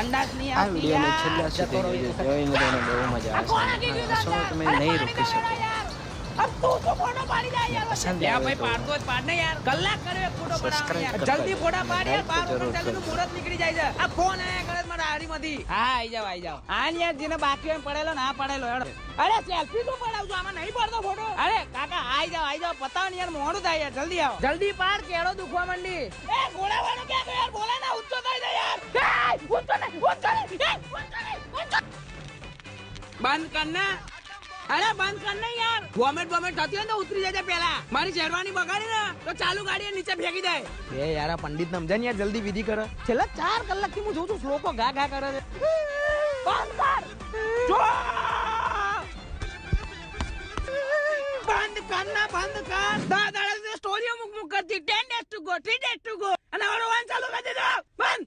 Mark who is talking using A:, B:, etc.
A: અંદાજ નહીં
B: આ
A: આવતી
B: વિડીયોને
A: યાર.
B: છેલ્લા સુધી જોજો. જોઈને તમને બહુ મજા આવશે. શું તમે નહીં રોકી શકો.
A: अब तू तो फोटो पाड़ी जा यार.
B: પસંદ
A: લે
B: આવે
A: ભાઈ
B: તો
A: પાડતો જ પાડ ને યાર. કલાક કર્યો એક ફોટો પડાવવાનો
B: Subscribe
A: યાર.
B: કરતા
A: જલ્દી
B: જાઓ.
A: ફોટા પાડ યાર.
B: Like તો
A: 12
B: જરૂર
A: ચાલીનું
B: કરજો.
A: મુહૂર્ત નીકળી જાય છે. આ ફોન આયા કરે મારા હારીમાંથી. હા આઈ જાવ આઈ જાવ. આ ને યાર જેને બાકી હોય પડેલો ના પડેલો હેડો. અરે સેલ્ફી તો પડાવજો આમાં નહીં પડતો ફોટો. અરે કાકા આઈ જાવ પતાવ ને યાર મોડું થાય યાર જલ્દી આવો. જલ્દી પાડ કેળો દુખવા માંડી. એ ગોળાવાનો ક્યાં ગયો યાર બોલા ના ઊંચો થઈ જાય યાર. એ ઊંચો નહીં ઊંચો નહીં. એ ઊંચો નહીં ઊંચો. બંધ કર ને. અરે બંધ કર ને યાર. વોમિટ થતી હોય ને તો ઉતરી જજે પેલા. મારી શેરવાની બગાડી ને તો ચાલુ ગાડી નીચે ફેંકી દે. એ યાર આ પંડિત સમજે ને યાર જલ્દી વિધિ કરે. છેલ્લા 4 કલાકથી હું જોઉં છું શ્લોકો ગા કરે છે. બંધ કર. જો બંધ કર ના બંધ કર. દાદા સ્ટોરીઓ મુક કરતી 10 days to go 3 days to go અને હવે વાન ચાલુ કરી દેજો. બંધ.